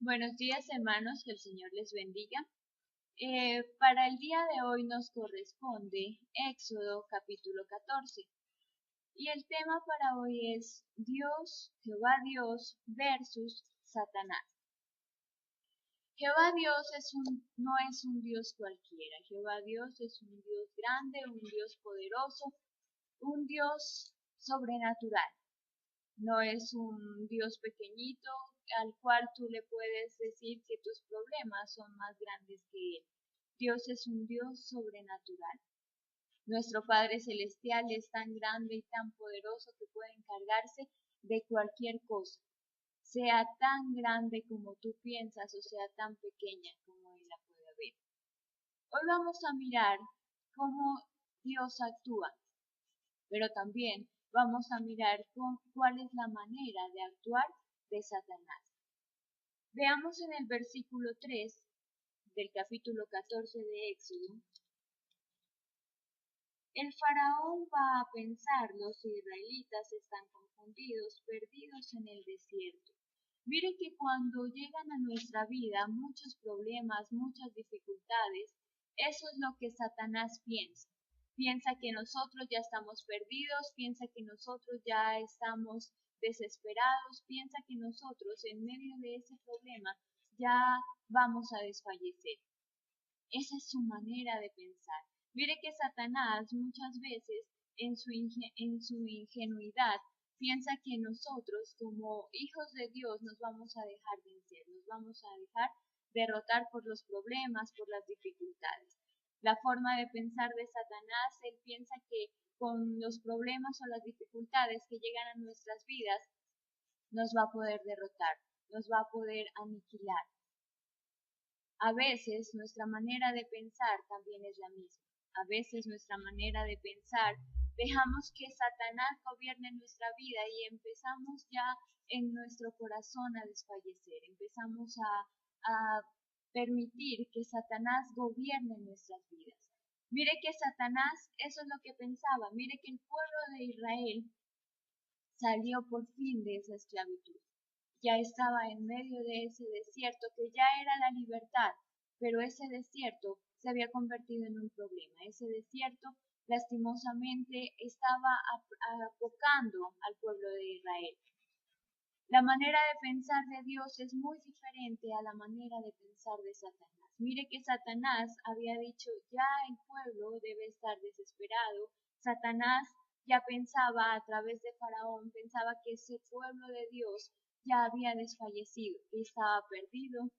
Buenos días, hermanos, que el Señor les bendiga. Para el día de hoy nos corresponde Éxodo capítulo 14 y el tema para hoy es Dios, Jehová Dios versus Satanás. Jehová Dios no es un Dios cualquiera. Jehová Dios es un Dios grande, un Dios poderoso, un Dios sobrenatural. No es un Dios pequeñito al cual tú le puedes decir que tus problemas son más grandes que Él. Dios es un Dios sobrenatural. Nuestro Padre Celestial es tan grande y tan poderoso que puede encargarse de cualquier cosa, sea tan grande como tú piensas o sea tan pequeña como Él la puede ver. Hoy vamos a mirar cómo Dios actúa, pero también vamos a mirar cuál es la manera de actuar de Satanás. Veamos en el versículo 3 del capítulo 14 de Éxodo. El faraón va a pensar, los israelitas están confundidos, perdidos en el desierto. Mire que cuando llegan a nuestra vida muchos problemas, muchas dificultades, eso es lo que Satanás piensa. Piensa que nosotros ya estamos perdidos, piensa que nosotros ya estamos desesperados, piensa que nosotros en medio de ese problema ya vamos a desfallecer. Esa es su manera de pensar. Mire que Satanás muchas veces en su ingenuidad piensa que nosotros como hijos de Dios nos vamos a dejar vencer, nos vamos a dejar derrotar por los problemas, por las dificultades. La forma de pensar de Satanás, él piensa que con los problemas o las dificultades que llegan a nuestras vidas nos va a poder derrotar, nos va a poder aniquilar. A veces nuestra manera de pensar también es la misma. A veces nuestra manera de pensar dejamos que Satanás gobierne nuestra vida y empezamos ya en nuestro corazón a desfallecer. Empezamos a permitir que Satanás gobierne nuestras vidas. Mire que Satanás, eso es lo que pensaba. Mire que el pueblo de Israel salió por fin de esa esclavitud. Ya estaba en medio de ese desierto que ya era la libertad, pero ese desierto se había convertido en un problema. Ese desierto lastimosamente estaba apocando al pueblo de Israel. La manera de pensar de Dios es muy diferente a la manera de pensar de Satanás. Mire que Satanás había dicho, ya el pueblo debe estar desesperado. Satanás ya pensaba a través de Faraón, pensaba que ese pueblo de Dios ya había desfallecido, que estaba perdido,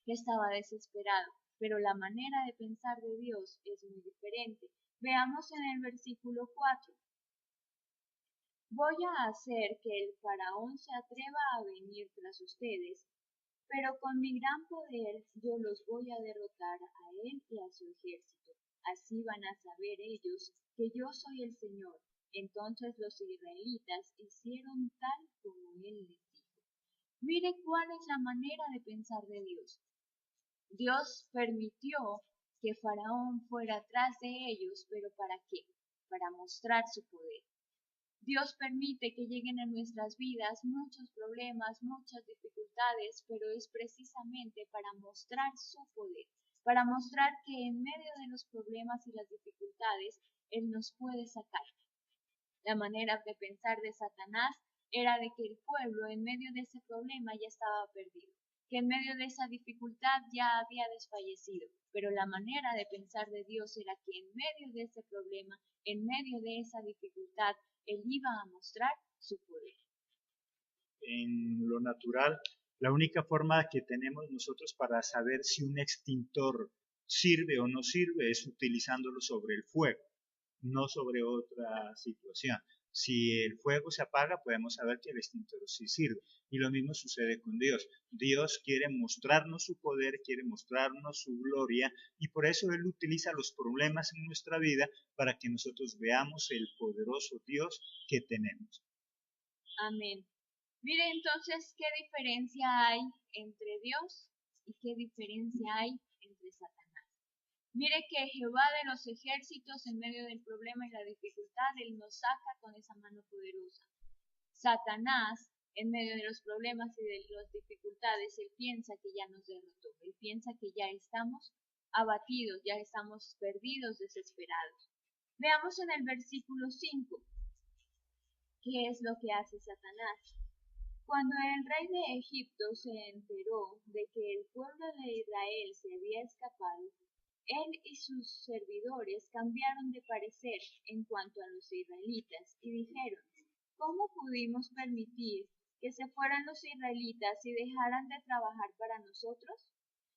que estaba desesperado. Pero la manera de pensar de Dios es muy diferente. Veamos en el versículo 4. Voy a hacer que el faraón se atreva a venir tras ustedes, pero con mi gran poder yo los voy a derrotar a él y a su ejército. Así van a saber ellos que yo soy el Señor. Entonces los israelitas hicieron tal como él les dijo. Mire cuál es la manera de pensar de Dios. Dios permitió que Faraón fuera tras de ellos, pero ¿para qué? Para mostrar su poder. Dios permite que lleguen a nuestras vidas muchos problemas, muchas dificultades, pero es precisamente para mostrar su poder, para mostrar que en medio de los problemas y las dificultades, Él nos puede sacar. La manera de pensar de Satanás era de que el pueblo en medio de ese problema ya estaba perdido, que en medio de esa dificultad ya había desfallecido, pero la manera de pensar de Dios era que en medio de ese problema, en medio de esa dificultad, Él iba a mostrar su poder. En lo natural, la única forma que tenemos nosotros para saber si un extintor sirve o no sirve es utilizándolo sobre el fuego, no sobre otra situación. Si el fuego se apaga, podemos saber que el extintor sí sirve. Y lo mismo sucede con Dios. Dios quiere mostrarnos su poder, quiere mostrarnos su gloria, y por eso Él utiliza los problemas en nuestra vida para que nosotros veamos el poderoso Dios que tenemos. Amén. Mire entonces qué diferencia hay entre Dios y qué diferencia hay entre Satanás. Mire que Jehová de los ejércitos en medio del problema y la dificultad, Él nos saca con esa mano poderosa. Satanás En medio de los problemas y de las dificultades, Él piensa que ya nos derrotó. Él piensa que ya estamos abatidos, ya estamos perdidos, desesperados. Veamos en el versículo 5 qué es lo que hace Satanás. Cuando el rey de Egipto se enteró de que el pueblo de Israel se había escapado, él y sus servidores cambiaron de parecer en cuanto a los israelitas y dijeron, ¿cómo pudimos permitir que se fueran los israelitas y dejaran de trabajar para nosotros?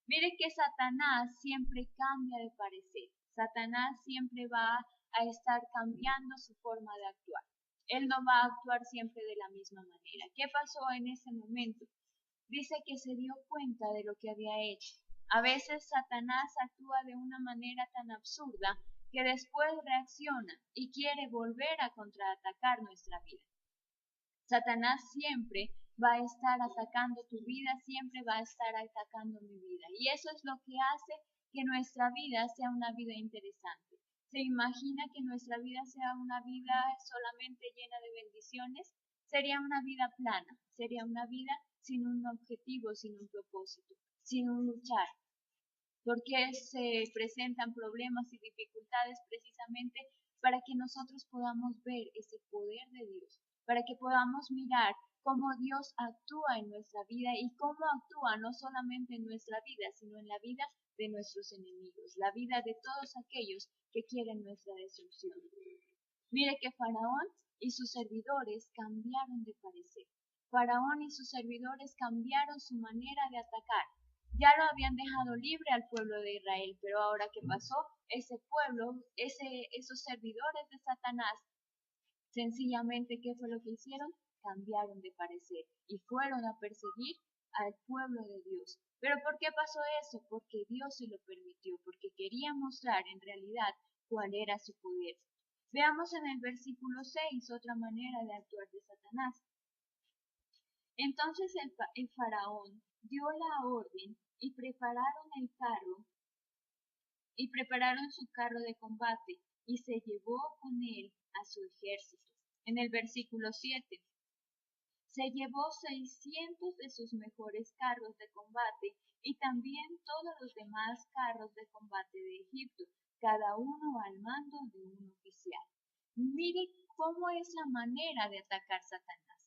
Mire que Satanás siempre cambia de parecer. Satanás siempre va a estar cambiando su forma de actuar. Él no va a actuar siempre de la misma manera. ¿Qué pasó en ese momento? Dice que se dio cuenta de lo que había hecho. A veces Satanás actúa de una manera tan absurda que después reacciona y quiere volver a contraatacar nuestra vida. Satanás siempre va a estar atacando tu vida, siempre va a estar atacando mi vida. Y eso es lo que hace que nuestra vida sea una vida interesante. ¿Se imagina que nuestra vida sea una vida solamente llena de bendiciones? Sería una vida plana, sería una vida sin un objetivo, sin un propósito, sin un luchar. Porque se presentan problemas y dificultades precisamente para que nosotros podamos ver ese poder de Dios, para que podamos mirar cómo Dios actúa en nuestra vida y cómo actúa no solamente en nuestra vida, sino en la vida de nuestros enemigos, la vida de todos aquellos que quieren nuestra destrucción. Mire que Faraón y sus servidores cambiaron de parecer. Faraón y sus servidores cambiaron su manera de atacar. Ya lo habían dejado libre al pueblo de Israel, pero ahora ¿qué pasó? Ese pueblo, esos servidores de Satanás, sencillamente, ¿qué fue lo que hicieron? Cambiaron de parecer y fueron a perseguir al pueblo de Dios. ¿Pero por qué pasó eso? Porque Dios se lo permitió, porque quería mostrar en realidad cuál era su poder. Veamos en el versículo 6 otra manera de actuar de Satanás. Entonces el faraón dio la orden y prepararon su carro de combate y se llevó con él a su ejército. En el versículo 7, se llevó 600 de sus mejores carros de combate y también todos los demás carros de combate de Egipto, cada uno al mando de un oficial. Mire cómo es la manera de atacar Satanás.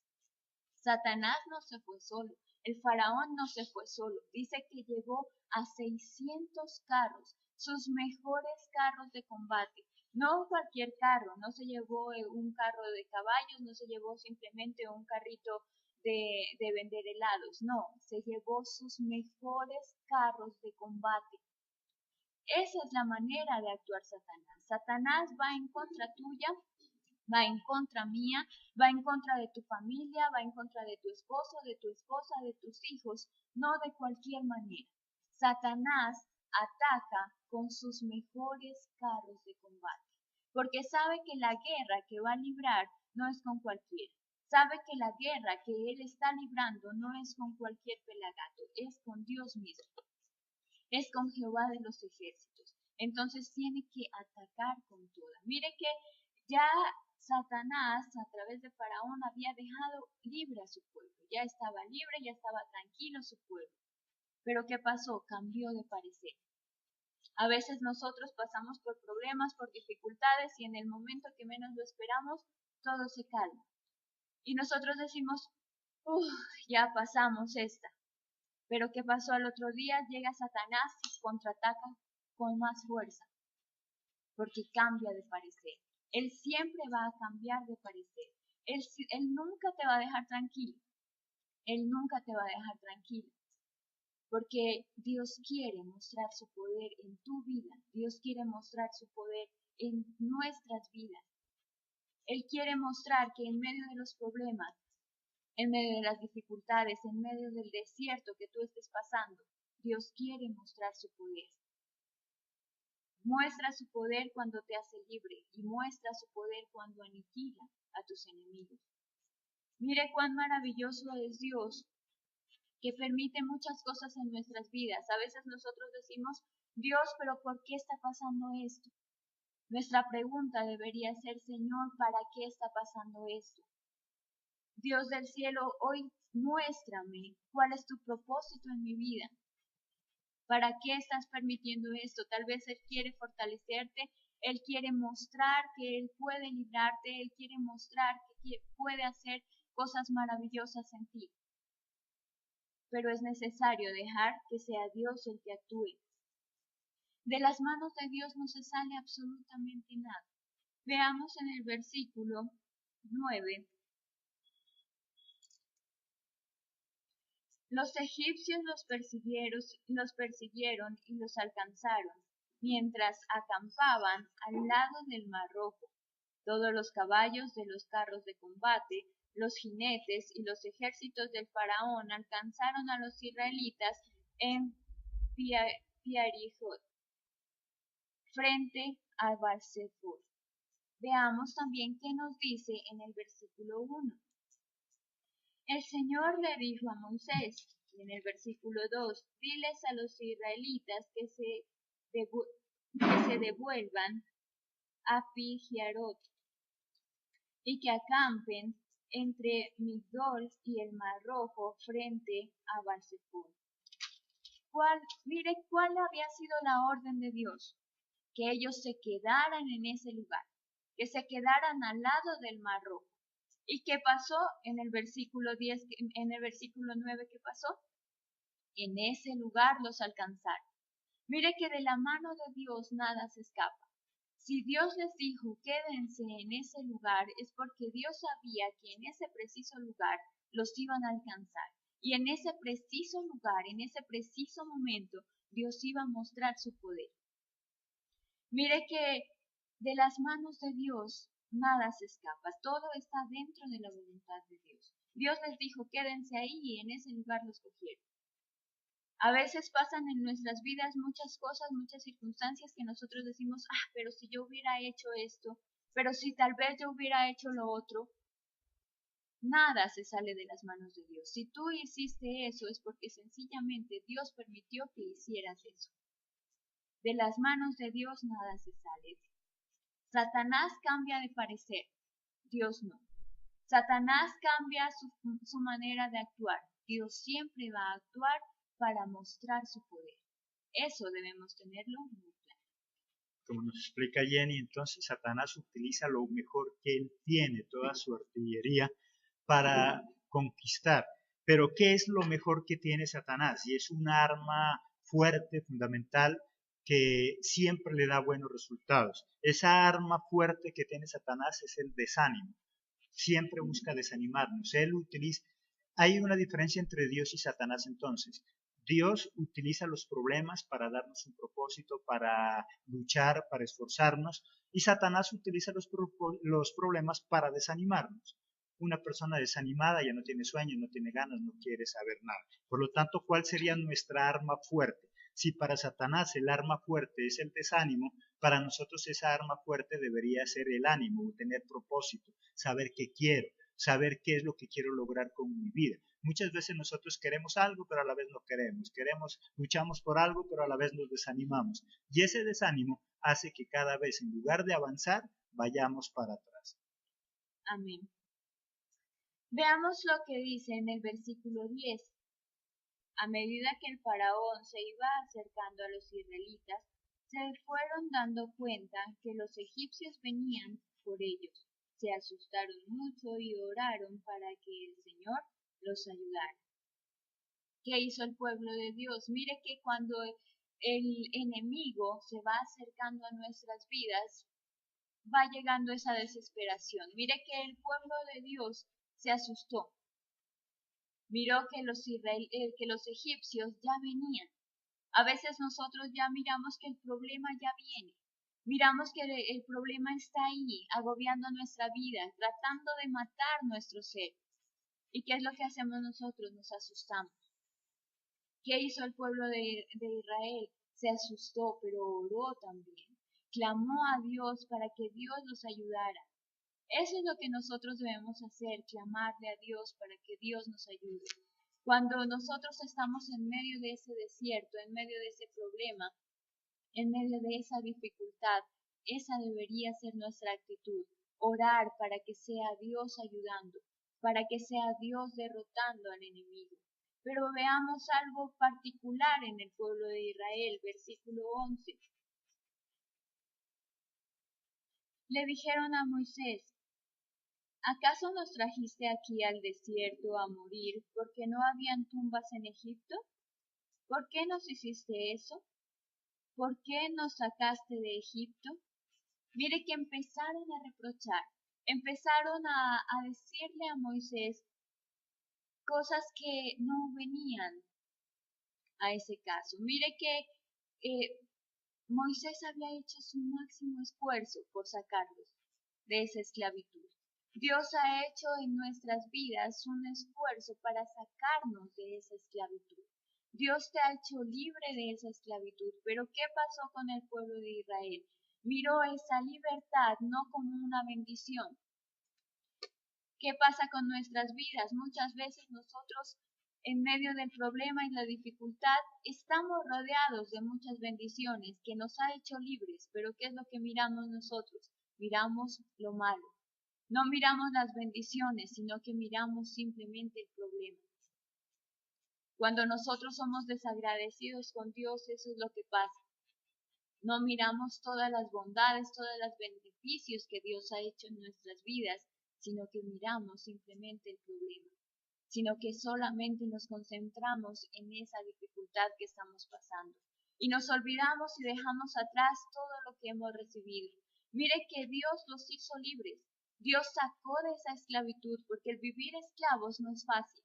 Satanás no se fue solo, el faraón no se fue solo, dice que llevó a 600 carros, sus mejores carros de combate. No cualquier carro, no se llevó un carro de caballos, no se llevó simplemente un carrito de vender helados, no, se llevó sus mejores carros de combate. Esa es la manera de actuar Satanás. Satanás va en contra tuya, va en contra mía, va en contra de tu familia, va en contra de tu esposo, de tu esposa, de tus hijos, no de cualquier manera. Satanás ataca con sus mejores carros de combate, porque sabe que la guerra que va a librar no es con cualquiera. Sabe que la guerra que él está librando no es con cualquier pelagato, es con Dios mismo, es con Jehová de los ejércitos. Entonces tiene que atacar con toda. Mire que ya Satanás, a través de Faraón, había dejado libre a su pueblo. Ya estaba libre, ya estaba tranquilo su pueblo. Pero ¿qué pasó? Cambió de parecer. A veces nosotros pasamos por problemas, por dificultades y en el momento que menos lo esperamos, todo se calma. Y nosotros decimos, ya pasamos esta. Pero ¿qué pasó al otro día? Llega Satanás y contraataca con más fuerza, porque cambia de parecer. Él siempre va a cambiar de parecer. Él nunca te va a dejar tranquilo. Él nunca te va a dejar tranquilo. Porque Dios quiere mostrar su poder en tu vida. Dios quiere mostrar su poder en nuestras vidas. Él quiere mostrar que en medio de los problemas, en medio de las dificultades, en medio del desierto que tú estés pasando, Dios quiere mostrar su poder. Muestra su poder cuando te hace libre y muestra su poder cuando aniquila a tus enemigos. Mire cuán maravilloso es Dios, que permite muchas cosas en nuestras vidas. A veces nosotros decimos, Dios, pero ¿por qué está pasando esto? Nuestra pregunta debería ser, Señor, ¿para qué está pasando esto? Dios del cielo, hoy muéstrame cuál es tu propósito en mi vida. ¿Para qué estás permitiendo esto? Tal vez Él quiere fortalecerte, Él quiere mostrar que Él puede librarte, Él quiere mostrar que puede hacer cosas maravillosas en ti. Pero es necesario dejar que sea Dios el que actúe. De las manos de Dios no se sale absolutamente nada. Veamos en el versículo 9. Los egipcios los persiguieron y los alcanzaron, mientras acampaban al lado del Mar Rojo. Todos los caballos de los carros de combate, los jinetes y los ejércitos del faraón alcanzaron a los israelitas en Piarihot, frente a Baal-Zephon. Veamos también qué nos dice en el versículo 1. El Señor le dijo a Moisés, y en el versículo 2, diles a los israelitas que se devuelvan a Pi-Hierot y que acampen entre Migdol y el Mar Rojo frente a Baal-Zephon. Mire cuál había sido la orden de Dios, que ellos se quedaran en ese lugar, que se quedaran al lado del Mar Rojo. ¿Y qué pasó en el versículo 10, en el versículo 9? ¿Qué pasó? En ese lugar los alcanzaron. Mire que de la mano de Dios nada se escapa. Si Dios les dijo quédense en ese lugar, es porque Dios sabía que en ese preciso lugar los iban a alcanzar. Y en ese preciso lugar, en ese preciso momento, Dios iba a mostrar su poder. Mire que de las manos de Dios nada se escapa, todo está dentro de la voluntad de Dios. Dios les dijo, quédense ahí y en ese lugar los cogieron. A veces pasan en nuestras vidas muchas cosas, muchas circunstancias que nosotros decimos, pero si yo hubiera hecho esto, pero si tal vez yo hubiera hecho lo otro, nada se sale de las manos de Dios. Si tú hiciste eso es porque sencillamente Dios permitió que hicieras eso. De las manos de Dios nada se sale. Satanás cambia de parecer, Dios no. Satanás cambia su manera de actuar. Dios siempre va a actuar para mostrar su poder. Eso debemos tenerlo muy claro. Como nos explica Jenny, entonces Satanás utiliza lo mejor que él tiene, toda su artillería, para conquistar. Pero ¿qué es lo mejor que tiene Satanás? Y es un arma fuerte, fundamental, que siempre le da buenos resultados. Esa arma fuerte que tiene Satanás es el desánimo. Siempre busca desanimarnos. Él utiliza. Hay una diferencia entre Dios y Satanás entonces. Dios utiliza los problemas para darnos un propósito, para luchar, para esforzarnos, y Satanás utiliza los problemas para desanimarnos. Una persona desanimada ya no tiene sueño, no tiene ganas, no quiere saber nada. Por lo tanto, ¿cuál sería nuestra arma fuerte? Si para Satanás el arma fuerte es el desánimo, para nosotros esa arma fuerte debería ser el ánimo, tener propósito, saber qué quiero, saber qué es lo que quiero lograr con mi vida. Muchas veces nosotros queremos algo, pero a la vez no queremos. Luchamos por algo, pero a la vez nos desanimamos. Y ese desánimo hace que cada vez, en lugar de avanzar, vayamos para atrás. Amén. Veamos lo que dice en el versículo 10. A medida que el faraón se iba acercando a los israelitas, se fueron dando cuenta que los egipcios venían por ellos. Se asustaron mucho y oraron para que el Señor los ayudara. ¿Qué hizo el pueblo de Dios? Mire que cuando el enemigo se va acercando a nuestras vidas, va llegando esa desesperación. Mire que el pueblo de Dios se asustó. Miró que los egipcios ya venían. A veces nosotros ya miramos que el problema ya viene. Miramos que el problema está ahí, agobiando nuestra vida, tratando de matar nuestro ser. ¿Y qué es lo que hacemos nosotros? Nos asustamos. ¿Qué hizo el pueblo de Israel? Se asustó, pero oró también. Clamó a Dios para que Dios los ayudara. Eso es lo que nosotros debemos hacer, clamarle a Dios para que Dios nos ayude. Cuando nosotros estamos en medio de ese desierto, en medio de ese problema, en medio de esa dificultad, esa debería ser nuestra actitud. Orar para que sea Dios ayudando. para que sea Dios derrotando al enemigo. Pero veamos algo particular en el pueblo de Israel, versículo 11. Le dijeron a Moisés: ¿acaso nos trajiste aquí al desierto a morir porque no habían tumbas en Egipto? ¿Por qué nos hiciste eso? ¿Por qué nos sacaste de Egipto? Mire que empezaron a reprochar, empezaron a decirle a Moisés cosas que no venían a ese caso. Mire que Moisés había hecho su máximo esfuerzo por sacarlos de esa esclavitud. Dios ha hecho en nuestras vidas un esfuerzo para sacarnos de esa esclavitud. Dios te ha hecho libre de esa esclavitud, pero ¿qué pasó con el pueblo de Israel? Miró esa libertad no como una bendición. ¿Qué pasa con nuestras vidas? Muchas veces nosotros, en medio del problema y la dificultad, estamos rodeados de muchas bendiciones que nos ha hecho libres, pero ¿qué es lo que miramos nosotros? Miramos lo malo. No miramos las bendiciones, sino que miramos simplemente el problema. Cuando nosotros somos desagradecidos con Dios, eso es lo que pasa. No miramos todas las bondades, todos los beneficios que Dios ha hecho en nuestras vidas, sino que miramos simplemente el problema, sino que solamente nos concentramos en esa dificultad que estamos pasando. Y nos olvidamos y dejamos atrás todo lo que hemos recibido. Mire que Dios los hizo libres. Dios sacó de esa esclavitud, porque el vivir esclavos no es fácil.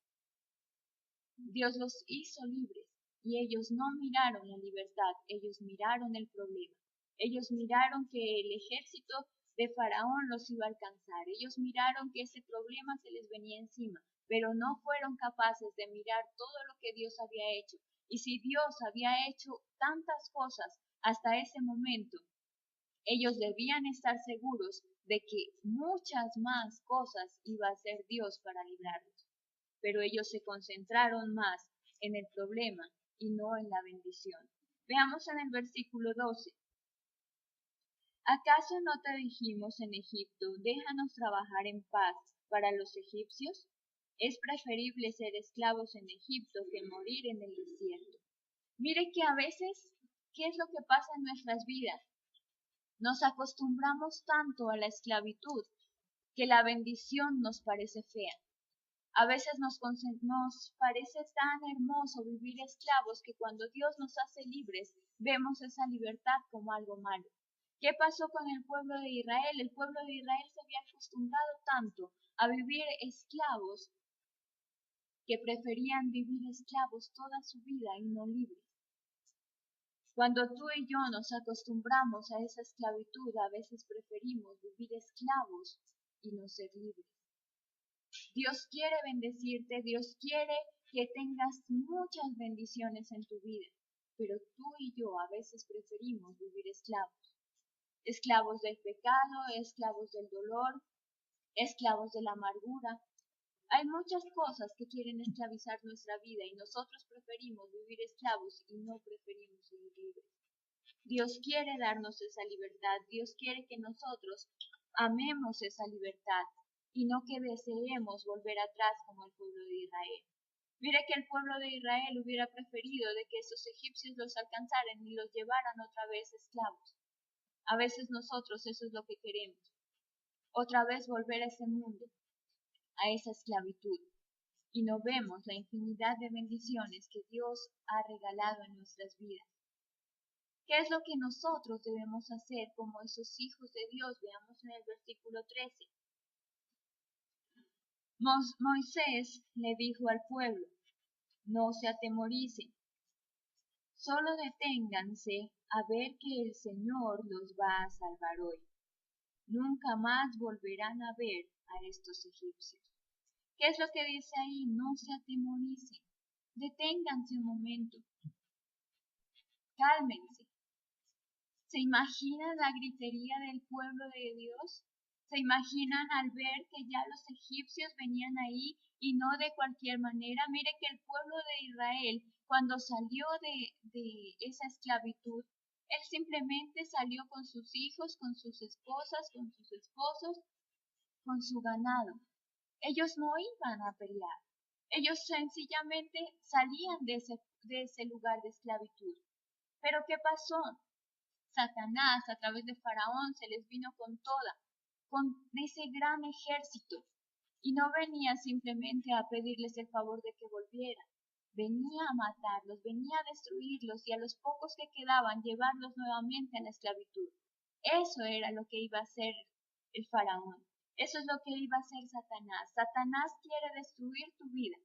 Dios los hizo libres y ellos no miraron la libertad, ellos miraron el problema. Ellos miraron que el ejército de Faraón los iba a alcanzar. Ellos miraron que ese problema se les venía encima, pero no fueron capaces de mirar todo lo que Dios había hecho. Y si Dios había hecho tantas cosas hasta ese momento, ellos debían estar seguros de que muchas más cosas iba a hacer Dios para librarlos. Pero ellos se concentraron más en el problema y no en la bendición. Veamos en el versículo 12. ¿Acaso no te dijimos en Egipto, déjanos trabajar en paz para los egipcios? Es preferible ser esclavos en Egipto que morir en el desierto. Mire que a veces, ¿qué es lo que pasa en nuestras vidas? Nos acostumbramos tanto a la esclavitud que la bendición nos parece fea. A veces nos parece tan hermoso vivir esclavos que cuando Dios nos hace libres, vemos esa libertad como algo malo. ¿Qué pasó con el pueblo de Israel? El pueblo de Israel se había acostumbrado tanto a vivir esclavos que preferían vivir esclavos toda su vida y no libres. Cuando tú y yo nos acostumbramos a esa esclavitud, a veces preferimos vivir esclavos y no ser libres. Dios quiere bendecirte, Dios quiere que tengas muchas bendiciones en tu vida, pero tú y yo a veces preferimos vivir esclavos. Esclavos del pecado, esclavos del dolor, esclavos de la amargura. Hay muchas cosas que quieren esclavizar nuestra vida y nosotros preferimos vivir esclavos y no preferimos vivir libres. Dios quiere darnos esa libertad, Dios quiere que nosotros amemos esa libertad y no que deseemos volver atrás como el pueblo de Israel. Mire que el pueblo de Israel hubiera preferido de que esos egipcios los alcanzaran y los llevaran otra vez esclavos. A veces nosotros eso es lo que queremos, otra vez volver a ese mundo, a esa esclavitud, y no vemos la infinidad de bendiciones que Dios ha regalado en nuestras vidas. ¿Qué es lo que nosotros debemos hacer como esos hijos de Dios? Veamos en el versículo 13. Moisés le dijo al pueblo: no se atemoricen, solo deténganse a ver que el Señor los va a salvar hoy. Nunca más volverán a ver a estos egipcios. ¿Qué es lo que dice ahí? No se atemoricen. Deténganse un momento. Cálmense. ¿Se imaginan la gritería del pueblo de Dios? ¿Se imaginan al ver que ya los egipcios venían ahí y no de cualquier manera? Mire que el pueblo de Israel, cuando salió de esa esclavitud, él simplemente salió con sus hijos, con sus esposas, con sus esposos, con su ganado. Ellos no iban a pelear. Ellos sencillamente salían de ese lugar de esclavitud. Pero ¿qué pasó? Satanás a través de Faraón se les vino con ese gran ejército. Y no venía simplemente a pedirles el favor de que volvieran. Venía a matarlos, venía a destruirlos y a los pocos que quedaban llevarlos nuevamente a la esclavitud. Eso era lo que iba a hacer el Faraón. Eso es lo que iba a hacer Satanás. Satanás quiere destruir tu vida.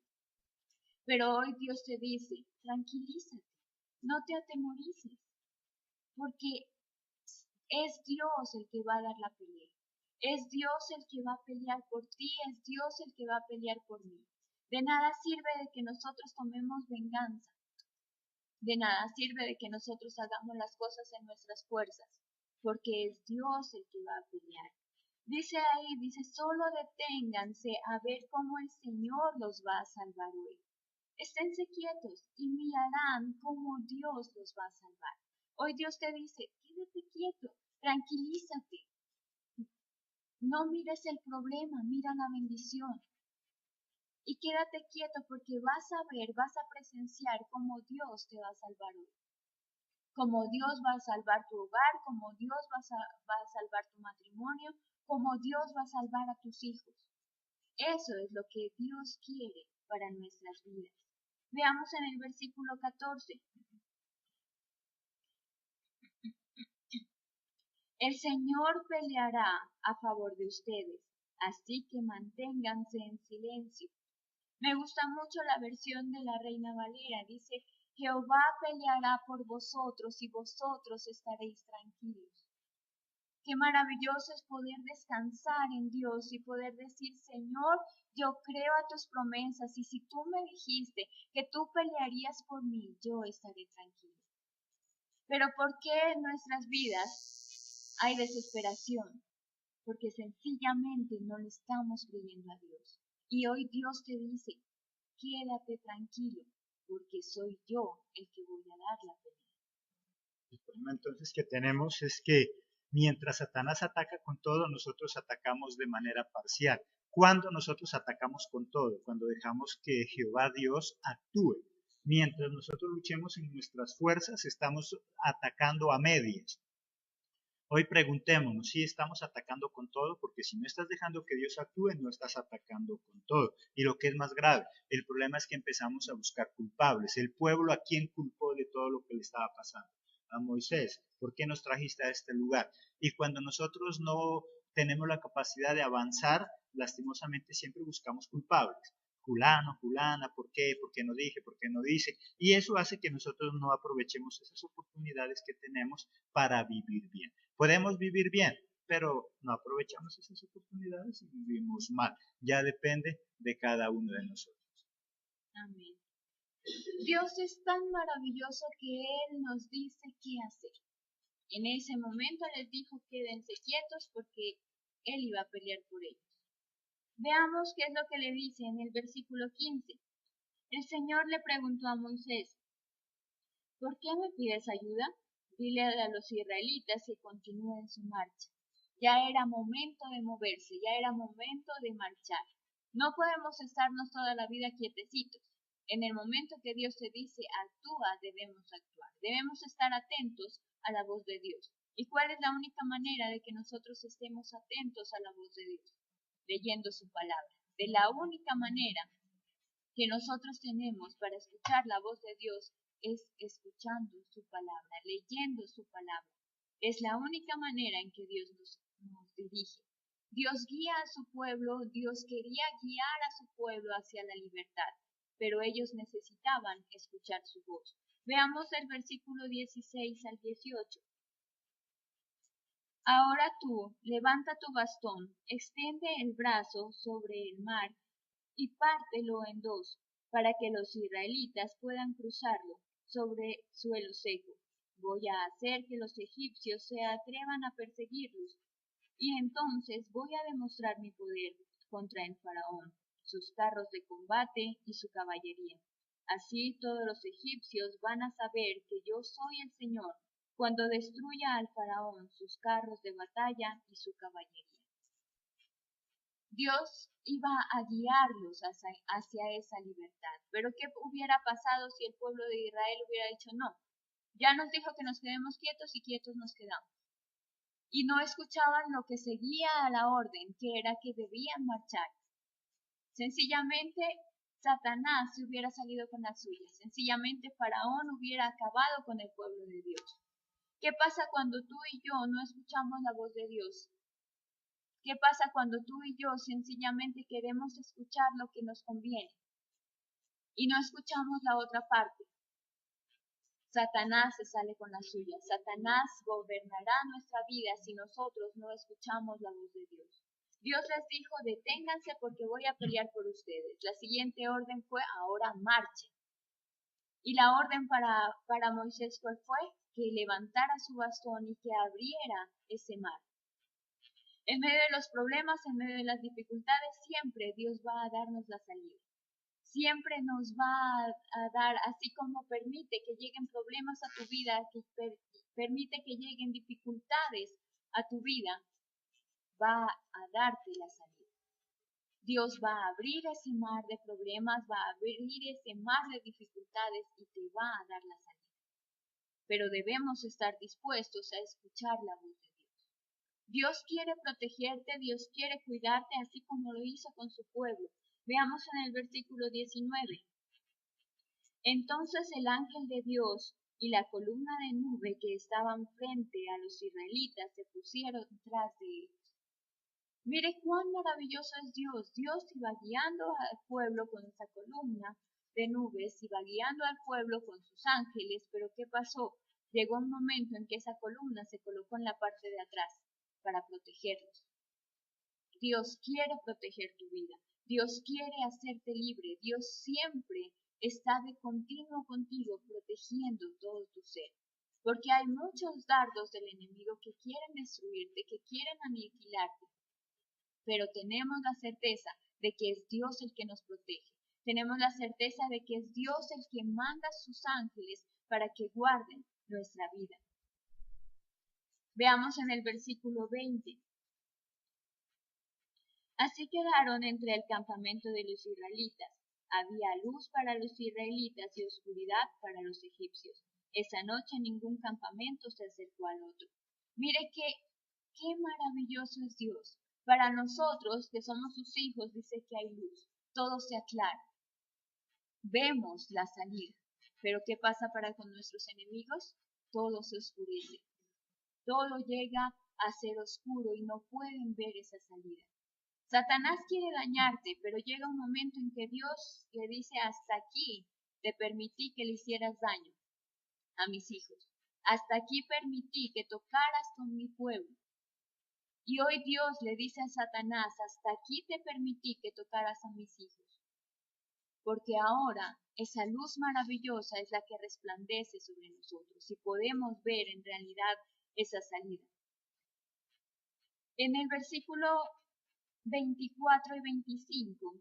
Pero hoy Dios te dice, tranquilízate, no te atemorices, porque es Dios el que va a dar la pelea. Es Dios el que va a pelear por ti, es Dios el que va a pelear por mí. De nada sirve de que nosotros tomemos venganza. De nada sirve de que nosotros hagamos las cosas en nuestras fuerzas, porque es Dios el que va a pelear. Dice, solo deténganse a ver cómo el Señor los va a salvar hoy. Esténse quietos y mirarán cómo Dios los va a salvar. Hoy Dios te dice, quédate quieto, tranquilízate. No mires el problema, mira la bendición. Y quédate quieto porque vas a ver, vas a presenciar cómo Dios te va a salvar hoy. Cómo Dios va a salvar tu hogar, cómo Dios va a salvar tu matrimonio, cómo Dios va a salvar a tus hijos. Eso es lo que Dios quiere para nuestras vidas. Veamos en el versículo 14. El Señor peleará a favor de ustedes, así que manténganse en silencio. Me gusta mucho la versión de la Reina Valera. Dice, Jehová peleará por vosotros y vosotros estaréis tranquilos. Qué maravilloso es poder descansar en Dios y poder decir, Señor, yo creo a tus promesas y si tú me dijiste que tú pelearías por mí, yo estaré tranquilo. Pero ¿por qué en nuestras vidas hay desesperación? Porque sencillamente no le estamos creyendo a Dios. Y hoy Dios te dice, quédate tranquilo, porque soy yo el que voy a dar la pelea. El problema entonces que tenemos es que mientras Satanás ataca con todo, nosotros atacamos de manera parcial. ¿Cuándo nosotros atacamos con todo? Cuando dejamos que Jehová Dios actúe. Mientras nosotros luchemos en nuestras fuerzas, estamos atacando a medias. Hoy preguntémonos si estamos atacando con todo, porque si no estás dejando que Dios actúe, no estás atacando con todo. Y lo que es más grave, el problema es que empezamos a buscar culpables. El pueblo, ¿a quién culpó de todo lo que le estaba pasando? A Moisés. ¿Por qué nos trajiste a este lugar? Y cuando nosotros no tenemos la capacidad de avanzar, lastimosamente siempre buscamos culpables. Fulano, fulana, ¿por qué? ¿Por qué no dije? ¿Por qué no dice? Y eso hace que nosotros no aprovechemos esas oportunidades que tenemos para vivir bien. Podemos vivir bien, pero no aprovechamos esas oportunidades y vivimos mal. Ya depende de cada uno de nosotros. Amén. Dios es tan maravilloso que Él nos dice qué hacer. En ese momento les dijo, quédense quietos porque Él iba a pelear por ellos. Veamos qué es lo que le dice en el versículo 15. El Señor le preguntó a Moisés, ¿por qué me pides ayuda? Dile a los israelitas que continúen su marcha. Ya era momento de moverse, ya era momento de marchar. No podemos estarnos toda la vida quietecitos. En el momento que Dios te dice actúa, debemos actuar. Debemos estar atentos a la voz de Dios. ¿Y cuál es la única manera de que nosotros estemos atentos a la voz de Dios? Leyendo su palabra. De la única manera que nosotros tenemos para escuchar la voz de Dios es escuchando su palabra, leyendo su palabra. Es la única manera en que Dios nos dirige. Dios guía a su pueblo, Dios quería guiar a su pueblo hacia la libertad, pero ellos necesitaban escuchar su voz. Veamos el versículo 16 al 18. Ahora tú, levanta tu bastón, extiende el brazo sobre el mar y pártelo en dos, para que los israelitas puedan cruzarlo sobre suelo seco. Voy a hacer que los egipcios se atrevan a perseguirlos, y entonces voy a demostrar mi poder contra el faraón, sus carros de combate y su caballería. Así todos los egipcios van a saber que yo soy el Señor, cuando destruya al faraón sus carros de batalla y su caballería. Dios iba a guiarlos hacia esa libertad. Pero ¿qué hubiera pasado si el pueblo de Israel hubiera dicho no? Ya nos dijo que nos quedemos quietos y quietos nos quedamos. Y no escuchaban lo que seguía a la orden, que era que debían marchar. Sencillamente Satanás se hubiera salido con la suya. Sencillamente Faraón hubiera acabado con el pueblo de Dios. ¿Qué pasa cuando tú y yo no escuchamos la voz de Dios? ¿Qué pasa cuando tú y yo sencillamente queremos escuchar lo que nos conviene y no escuchamos la otra parte? Satanás se sale con la suya. Satanás gobernará nuestra vida si nosotros no escuchamos la voz de Dios. Dios les dijo, deténganse porque voy a pelear por ustedes. La siguiente orden fue, ahora marchen. Y la orden para Moisés, ¿cuál fue? Que levantara su bastón y que abriera ese mar. En medio de los problemas, en medio de las dificultades, siempre Dios va a darnos la salida. Siempre nos va a dar, así como permite que lleguen problemas a tu vida, que permite que lleguen dificultades a tu vida, va a darte la salida. Dios va a abrir ese mar de problemas, va a abrir ese mar de dificultades y te va a dar la salida. Pero debemos estar dispuestos a escuchar la voz de Dios. Dios quiere protegerte, Dios quiere cuidarte, así como lo hizo con su pueblo. Veamos en el versículo 19. Entonces el ángel de Dios y la columna de nube que estaban frente a los israelitas se pusieron tras de ellos. Mire cuán maravilloso es Dios. Dios iba guiando al pueblo con esa columna de nubes, iba guiando al pueblo con sus ángeles, pero ¿qué pasó? Llegó un momento en que esa columna se colocó en la parte de atrás para protegerlos. Dios quiere proteger tu vida. Dios quiere hacerte libre. Dios siempre está de continuo contigo protegiendo todo tu ser. Porque hay muchos dardos del enemigo que quieren destruirte, que quieren aniquilarte. Pero tenemos la certeza de que es Dios el que nos protege. Tenemos la certeza de que es Dios el que manda a sus ángeles para que guarden nuestra vida. Veamos en el versículo 20. Así quedaron entre el campamento de los israelitas. Había luz para los israelitas y oscuridad para los egipcios. Esa noche ningún campamento se acercó al otro. Mire qué maravilloso es Dios. Para nosotros, que somos sus hijos, dice que hay luz. Todo se aclara. Vemos la salida. Pero ¿qué pasa para con nuestros enemigos? Todo se oscurece. Todo llega a ser oscuro y no pueden ver esa salida. Satanás quiere dañarte, pero llega un momento en que Dios le dice, hasta aquí te permití que le hicieras daño a mis hijos. Hasta aquí permití que tocaras con mi pueblo. Y hoy Dios le dice a Satanás, hasta aquí te permití que tocaras a mis hijos. Porque ahora esa luz maravillosa es la que resplandece sobre nosotros y podemos ver en realidad esa salida. En el versículo 24 y 25.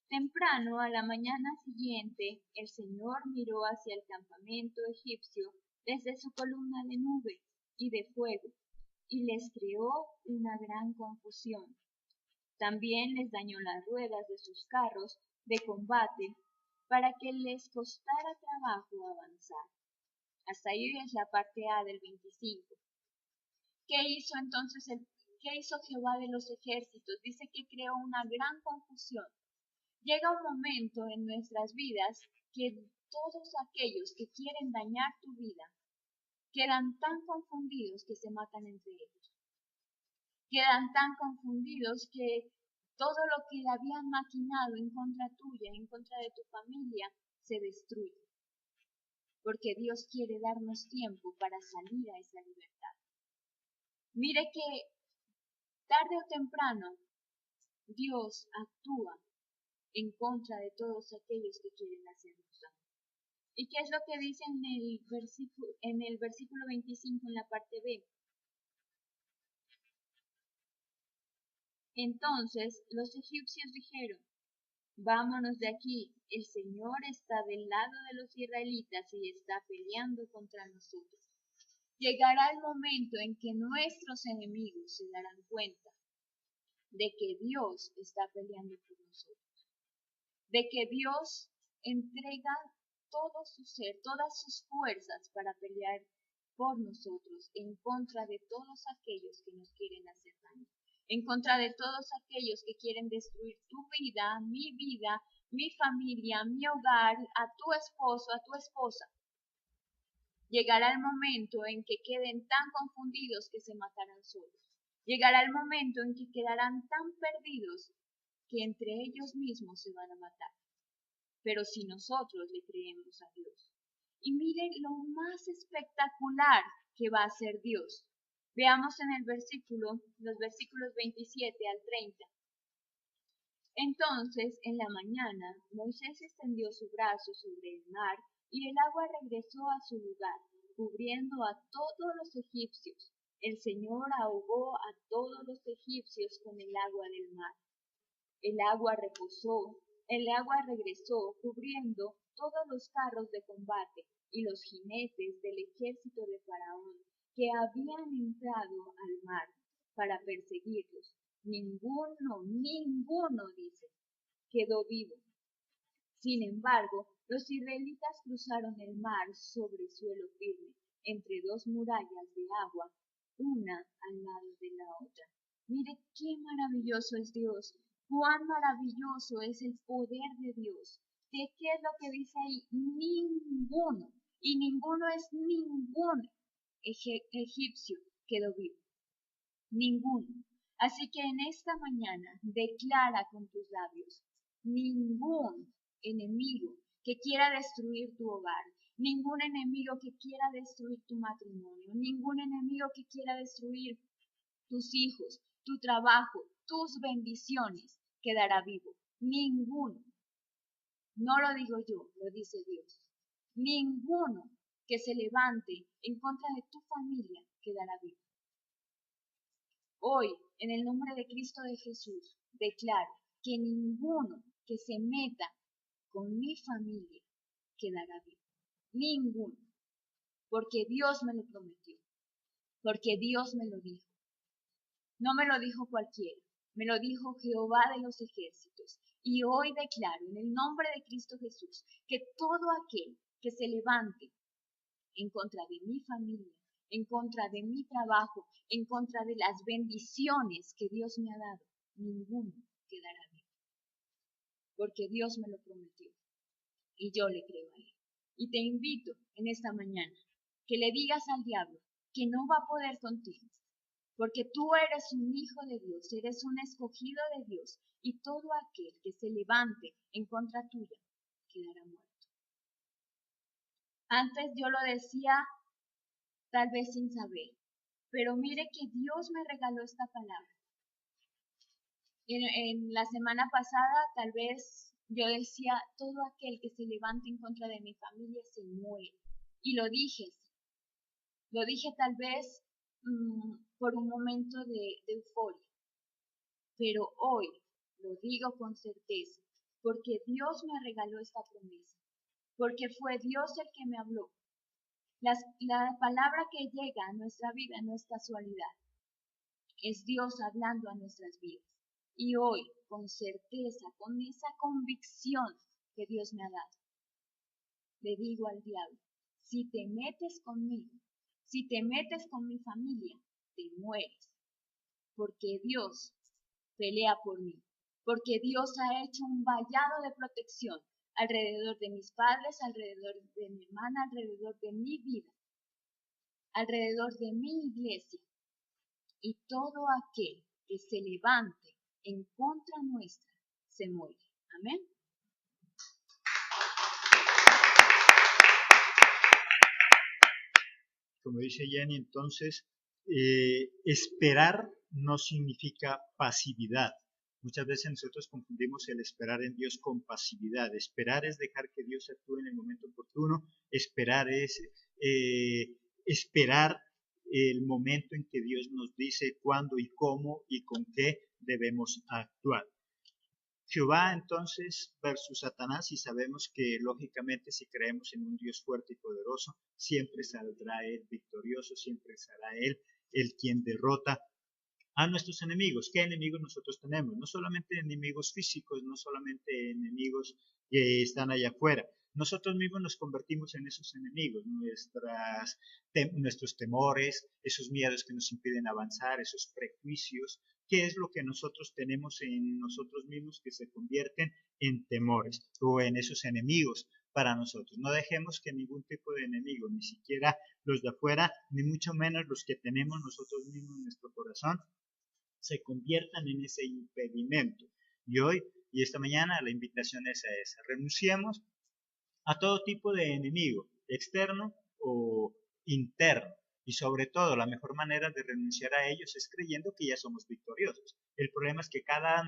Temprano a la mañana siguiente, el Señor miró hacia el campamento egipcio desde su columna de nube y de fuego, y les creó una gran confusión. También les dañó las ruedas de sus carros de combate para que les costara trabajo avanzar. Hasta ahí es la parte A del 25. ¿Qué hizo Jehová de los ejércitos? Dice que creó una gran confusión. Llega un momento en nuestras vidas que todos aquellos que quieren dañar tu vida quedan tan confundidos que se matan entre ellos. Quedan tan confundidos que todo lo que habían maquinado en contra tuya, en contra de tu familia, se destruye. Porque Dios quiere darnos tiempo para salir a esa libertad. Mire que tarde o temprano Dios actúa en contra de todos aquellos que quieren hacernos daño. ¿Y qué es lo que dice en el versículo 25 en la parte B? Entonces los egipcios dijeron, vámonos de aquí, el Señor está del lado de los israelitas y está peleando contra nosotros. Llegará el momento en que nuestros enemigos se darán cuenta de que Dios está peleando por nosotros, de que Dios entrega todo su ser, todas sus fuerzas para pelear por nosotros, en contra de todos aquellos que nos quieren hacer daño, en contra de todos aquellos que quieren destruir tu vida, mi familia, mi hogar, a tu esposo, a tu esposa. Llegará el momento en que queden tan confundidos que se matarán solos. Llegará el momento en que quedarán tan perdidos que entre ellos mismos se van a matar. Pero si nosotros le creemos a Dios. Y miren lo más espectacular que va a hacer Dios. Veamos en el versículo, los versículos 27 al 30. Entonces, en la mañana, Moisés extendió su brazo sobre el mar y el agua regresó a su lugar, cubriendo a todos los egipcios. El Señor ahogó a todos los egipcios con el agua del mar. El agua regresó, cubriendo todos los carros de combate y los jinetes del ejército de Faraón que habían entrado al mar para perseguirlos. Ninguno, dice, quedó vivo. Sin embargo, los israelitas cruzaron el mar sobre suelo firme, entre dos murallas de agua, una al lado de la otra. Mire qué maravilloso es Dios, cuán maravilloso es el poder de Dios. ¿De qué es lo que dice ahí? Ninguno, y ninguno es ningún egipcio quedó vivo. Ninguno. Así que en esta mañana declara con tus labios, ningún enemigo que quiera destruir tu hogar, ningún enemigo que quiera destruir tu matrimonio, ningún enemigo que quiera destruir tus hijos, tu trabajo, tus bendiciones, quedará vivo. Ninguno. No lo digo yo, lo dice Dios. Ninguno que se levante en contra de tu familia quedará vivo. Hoy, en el nombre de Cristo de Jesús, declaro que ninguno que se meta con mi familia quedará vivo. Ninguno. Porque Dios me lo prometió. Porque Dios me lo dijo. No me lo dijo cualquiera. Me lo dijo Jehová de los ejércitos. Y hoy declaro en el nombre de Cristo Jesús que todo aquel que se levante en contra de mi familia, en contra de mi trabajo, en contra de las bendiciones que Dios me ha dado, ninguno quedará vivo. Porque Dios me lo prometió y yo le creo a Él. Y te invito en esta mañana que le digas al diablo que no va a poder contigo, porque tú eres un hijo de Dios, eres un escogido de Dios, y todo aquel que se levante en contra tuya quedará muerto. Antes yo lo decía tal vez sin saber, pero mire que Dios me regaló esta palabra. En la semana pasada tal vez yo decía, todo aquel que se levante en contra de mi familia se muere. Y lo dije tal vez por un momento de euforia, pero hoy lo digo con certeza, porque Dios me regaló esta promesa, porque fue Dios el que me habló. La palabra que llega a nuestra vida no es casualidad, es Dios hablando a nuestras vidas. Y hoy, con certeza, con esa convicción que Dios me ha dado, le digo al diablo, si te metes conmigo, si te metes con mi familia, te mueres, porque Dios pelea por mí, porque Dios ha hecho un vallado de protección alrededor de mis padres, alrededor de mi hermana, alrededor de mi vida, alrededor de mi iglesia, y todo aquel que se levante en contra nuestra se muere. Amén. Como dice Jenny, entonces, esperar no significa pasividad. Muchas veces nosotros confundimos el esperar en Dios con pasividad. Esperar es dejar que Dios actúe en el momento oportuno. Esperar es esperar el momento en que Dios nos dice cuándo y cómo y con qué debemos actuar. Jehová entonces versus Satanás, y sabemos que lógicamente si creemos en un Dios fuerte y poderoso, siempre saldrá Él victorioso, siempre será Él el quien derrota a nuestros enemigos. ¿Qué enemigos nosotros tenemos? No solamente enemigos físicos, no solamente enemigos que están allá afuera. Nosotros mismos nos convertimos en esos enemigos, nuestros temores, esos miedos que nos impiden avanzar, esos prejuicios. ¿Qué es lo que nosotros tenemos en nosotros mismos que se convierten en temores o en esos enemigos para nosotros? No dejemos que ningún tipo de enemigo, ni siquiera los de afuera, ni mucho menos los que tenemos nosotros mismos en nuestro corazón, se conviertan en ese impedimento. Y hoy y esta mañana la invitación es a esa. Renunciemos a todo tipo de enemigo, externo o interno. Y sobre todo, la mejor manera de renunciar a ellos es creyendo que ya somos victoriosos. El problema es que cada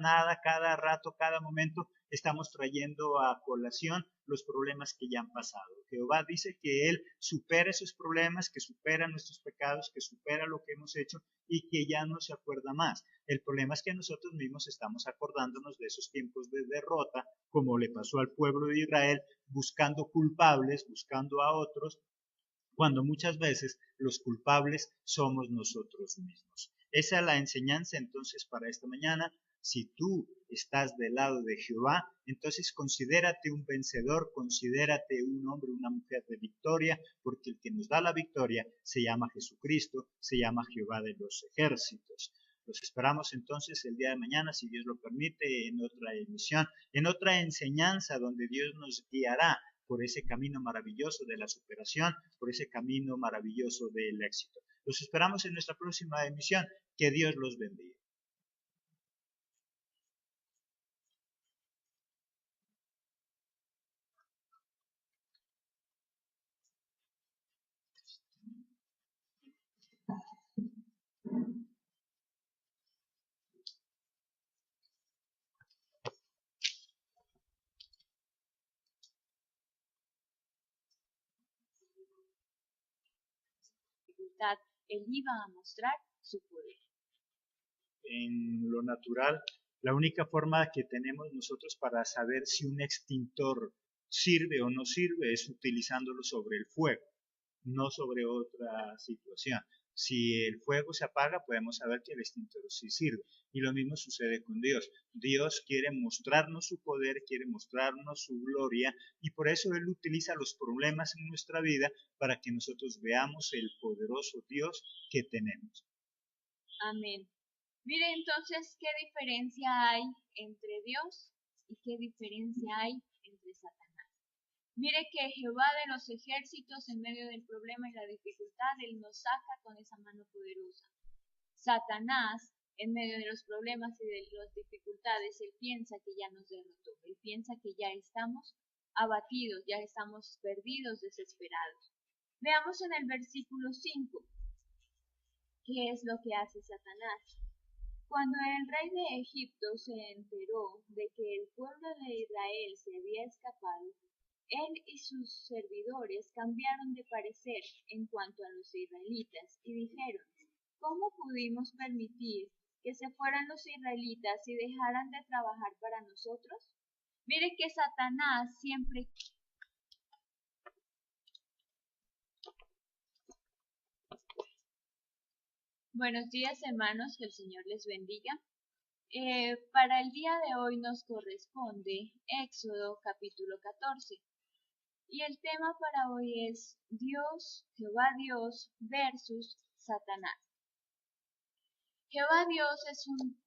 rato, cada momento, estamos trayendo a colación los problemas que ya han pasado. Jehová dice que Él supera esos problemas, que supera nuestros pecados, que supera lo que hemos hecho y que ya no se acuerda más. El problema es que nosotros mismos estamos acordándonos de esos tiempos de derrota, como le pasó al pueblo de Israel, buscando culpables, buscando a otros, cuando muchas veces los culpables somos nosotros mismos. Esa es la enseñanza entonces para esta mañana. Si tú estás del lado de Jehová, entonces considérate un vencedor, considérate un hombre, una mujer de victoria, porque el que nos da la victoria se llama Jesucristo, se llama Jehová de los ejércitos. Los esperamos entonces el día de mañana, si Dios lo permite, en otra emisión, en otra enseñanza donde Dios nos guiará por ese camino maravilloso de la superación, por ese camino maravilloso del éxito. Los esperamos en nuestra próxima emisión. Que Dios los bendiga. Él iba a mostrar su poder. En lo natural, la única forma que tenemos nosotros para saber si un extintor sirve o no sirve es utilizándolo sobre el fuego, no sobre otra situación. Si el fuego se apaga, podemos saber que el extintor sí sirve. Y lo mismo sucede con Dios. Dios quiere mostrarnos su poder, quiere mostrarnos su gloria, y por eso Él utiliza los problemas en nuestra vida para que nosotros veamos el poderoso Dios que tenemos. Amén. Mire entonces qué diferencia hay entre Dios y qué diferencia hay entre Satanás. Mire que Jehová de los ejércitos, en medio del problema y la dificultad, Él nos saca con esa mano poderosa. Satanás, en medio de los problemas y de las dificultades, Él piensa que ya nos derrotó. Él piensa que ya estamos abatidos, ya estamos perdidos, desesperados. Veamos en el versículo 5 qué es lo que hace Satanás. Cuando el rey de Egipto se enteró de que el pueblo de Israel se había escapado, él y sus servidores cambiaron de parecer en cuanto a los israelitas y dijeron, ¿cómo pudimos permitir que se fueran los israelitas y dejaran de trabajar para nosotros? Mire que Satanás siempre... Buenos días, hermanos, que el Señor les bendiga. Para el día de hoy nos corresponde Éxodo capítulo 14. Y el tema para hoy es Dios, Jehová Dios versus Satanás. Jehová Dios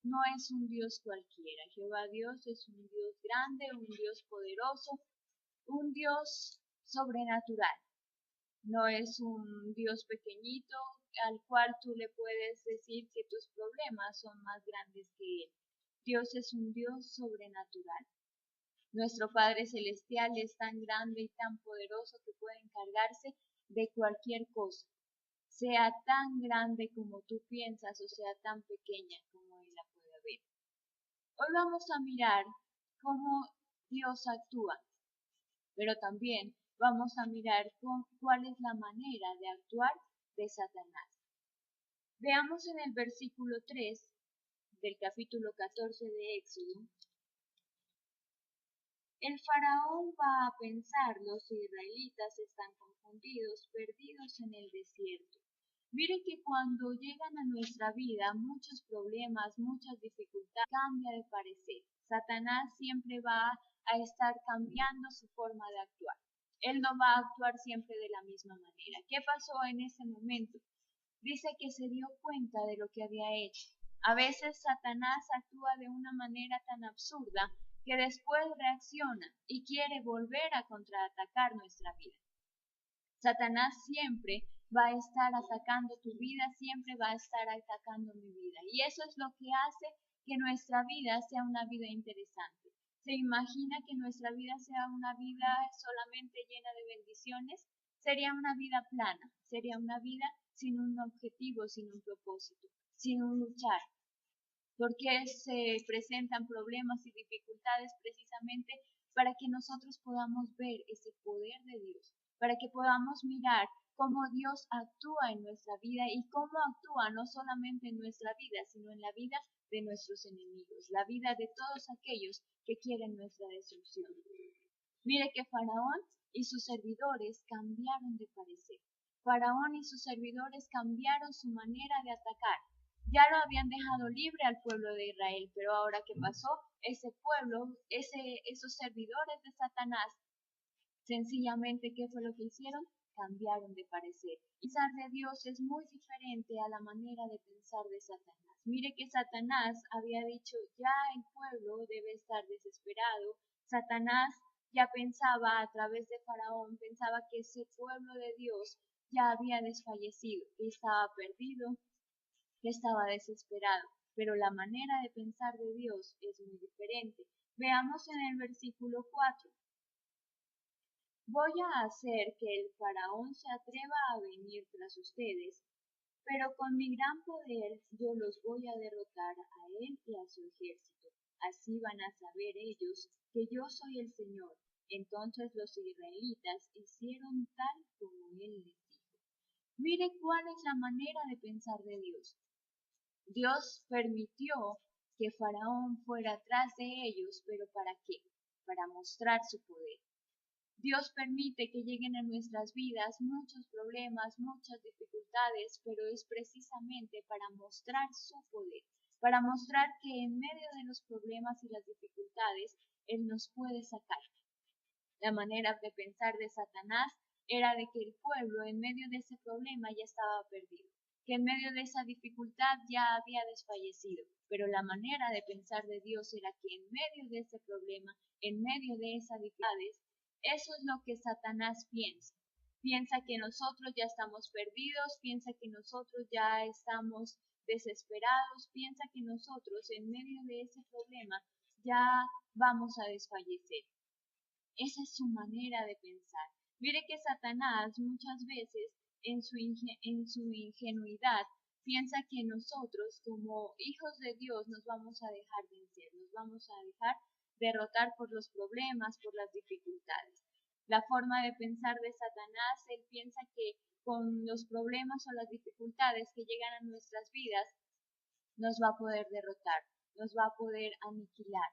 no es un Dios cualquiera. Jehová Dios es un Dios grande, un Dios poderoso, un Dios sobrenatural. No es un Dios pequeñito al cual tú le puedes decir que tus problemas son más grandes que Él. Dios es un Dios sobrenatural. Nuestro Padre Celestial es tan grande y tan poderoso que puede encargarse de cualquier cosa, sea tan grande como tú piensas o sea tan pequeña como Él la puede ver. Hoy vamos a mirar cómo Dios actúa, pero también vamos a mirar cuál es la manera de actuar de Satanás. Veamos en el versículo 3 del capítulo 14 de Éxodo El faraón va a pensar, los israelitas están confundidos, perdidos en el desierto. Mire que cuando llegan a nuestra vida muchos problemas, muchas dificultades, cambia de parecer. Satanás siempre va a estar cambiando su forma de actuar. Él no va a actuar siempre de la misma manera. ¿Qué pasó en ese momento? Dice que se dio cuenta de lo que había hecho. A veces Satanás actúa de una manera tan absurda que después reacciona y quiere volver a contraatacar nuestra vida. Satanás siempre va a estar atacando tu vida, siempre va a estar atacando mi vida. Y eso es lo que hace que nuestra vida sea una vida interesante. ¿Se imagina que nuestra vida sea una vida solamente llena de bendiciones? Sería una vida plana, sería una vida sin un objetivo, sin un propósito, sin un luchar. Porque se presentan problemas y dificultades precisamente para que nosotros podamos ver ese poder de Dios, para que podamos mirar cómo Dios actúa en nuestra vida y cómo actúa no solamente en nuestra vida, sino en la vida de nuestros enemigos, la vida de todos aquellos que quieren nuestra destrucción. Mire que Faraón y sus servidores cambiaron de parecer. Faraón y sus servidores cambiaron su manera de atacar. Ya lo habían dejado libre al pueblo de Israel, pero ahora ¿qué pasó? Ese pueblo, esos servidores de Satanás, sencillamente, ¿qué fue lo que hicieron? Cambiaron de parecer. Pensar de Dios es muy diferente a la manera de pensar de Satanás. Mire que Satanás había dicho, ya el pueblo debe estar desesperado. Satanás ya pensaba a través de Faraón, pensaba que ese pueblo de Dios ya había desfallecido, que estaba perdido, que estaba desesperado. Pero la manera de pensar de Dios es muy diferente. Veamos en el versículo 4. Voy a hacer que el faraón se atreva a venir tras ustedes, pero con mi gran poder yo los voy a derrotar a él y a su ejército. Así van a saber ellos que yo soy el Señor. Entonces los israelitas hicieron tal como él les dijo. Mire cuál es la manera de pensar de Dios. Dios permitió que Faraón fuera tras de ellos, pero ¿para qué? Para mostrar su poder. Dios permite que lleguen a nuestras vidas muchos problemas, muchas dificultades, pero es precisamente para mostrar su poder, para mostrar que en medio de los problemas y las dificultades, Él nos puede sacar. La manera de pensar de Satanás era de que el pueblo en medio de ese problema ya estaba perdido, que en medio de esa dificultad ya había desfallecido, pero la manera de pensar de Dios era que en medio de ese problema, en medio de esas dificultades, eso es lo que Satanás piensa. Piensa que nosotros ya estamos perdidos, piensa que nosotros ya estamos desesperados, piensa que nosotros en medio de ese problema ya vamos a desfallecer. Esa es su manera de pensar. Mire que Satanás muchas veces en su ingenuidad piensa que nosotros como hijos de Dios nos vamos a dejar vencer, nos vamos a dejar derrotar por los problemas, por las dificultades. La forma de pensar de Satanás, él piensa que con los problemas o las dificultades que llegan a nuestras vidas, nos va a poder derrotar, nos va a poder aniquilar.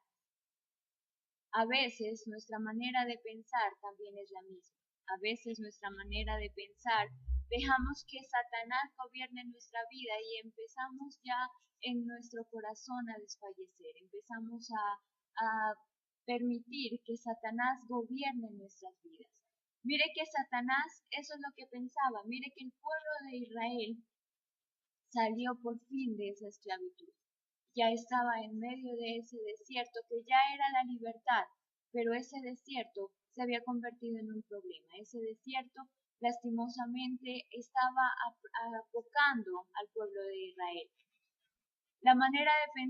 A veces nuestra manera de pensar también es la misma. A veces nuestra manera de pensar dejamos que Satanás gobierne nuestra vida y empezamos ya en nuestro corazón a desfallecer. Empezamos a permitir que Satanás gobierne nuestras vidas. Mire que Satanás, eso es lo que pensaba. Mire que el pueblo de Israel salió por fin de esa esclavitud. Ya estaba en medio de ese desierto que ya era la libertad, pero ese desierto se había convertido en un problema. Ese desierto lastimosamente estaba apocando al pueblo de Israel. La manera de pensar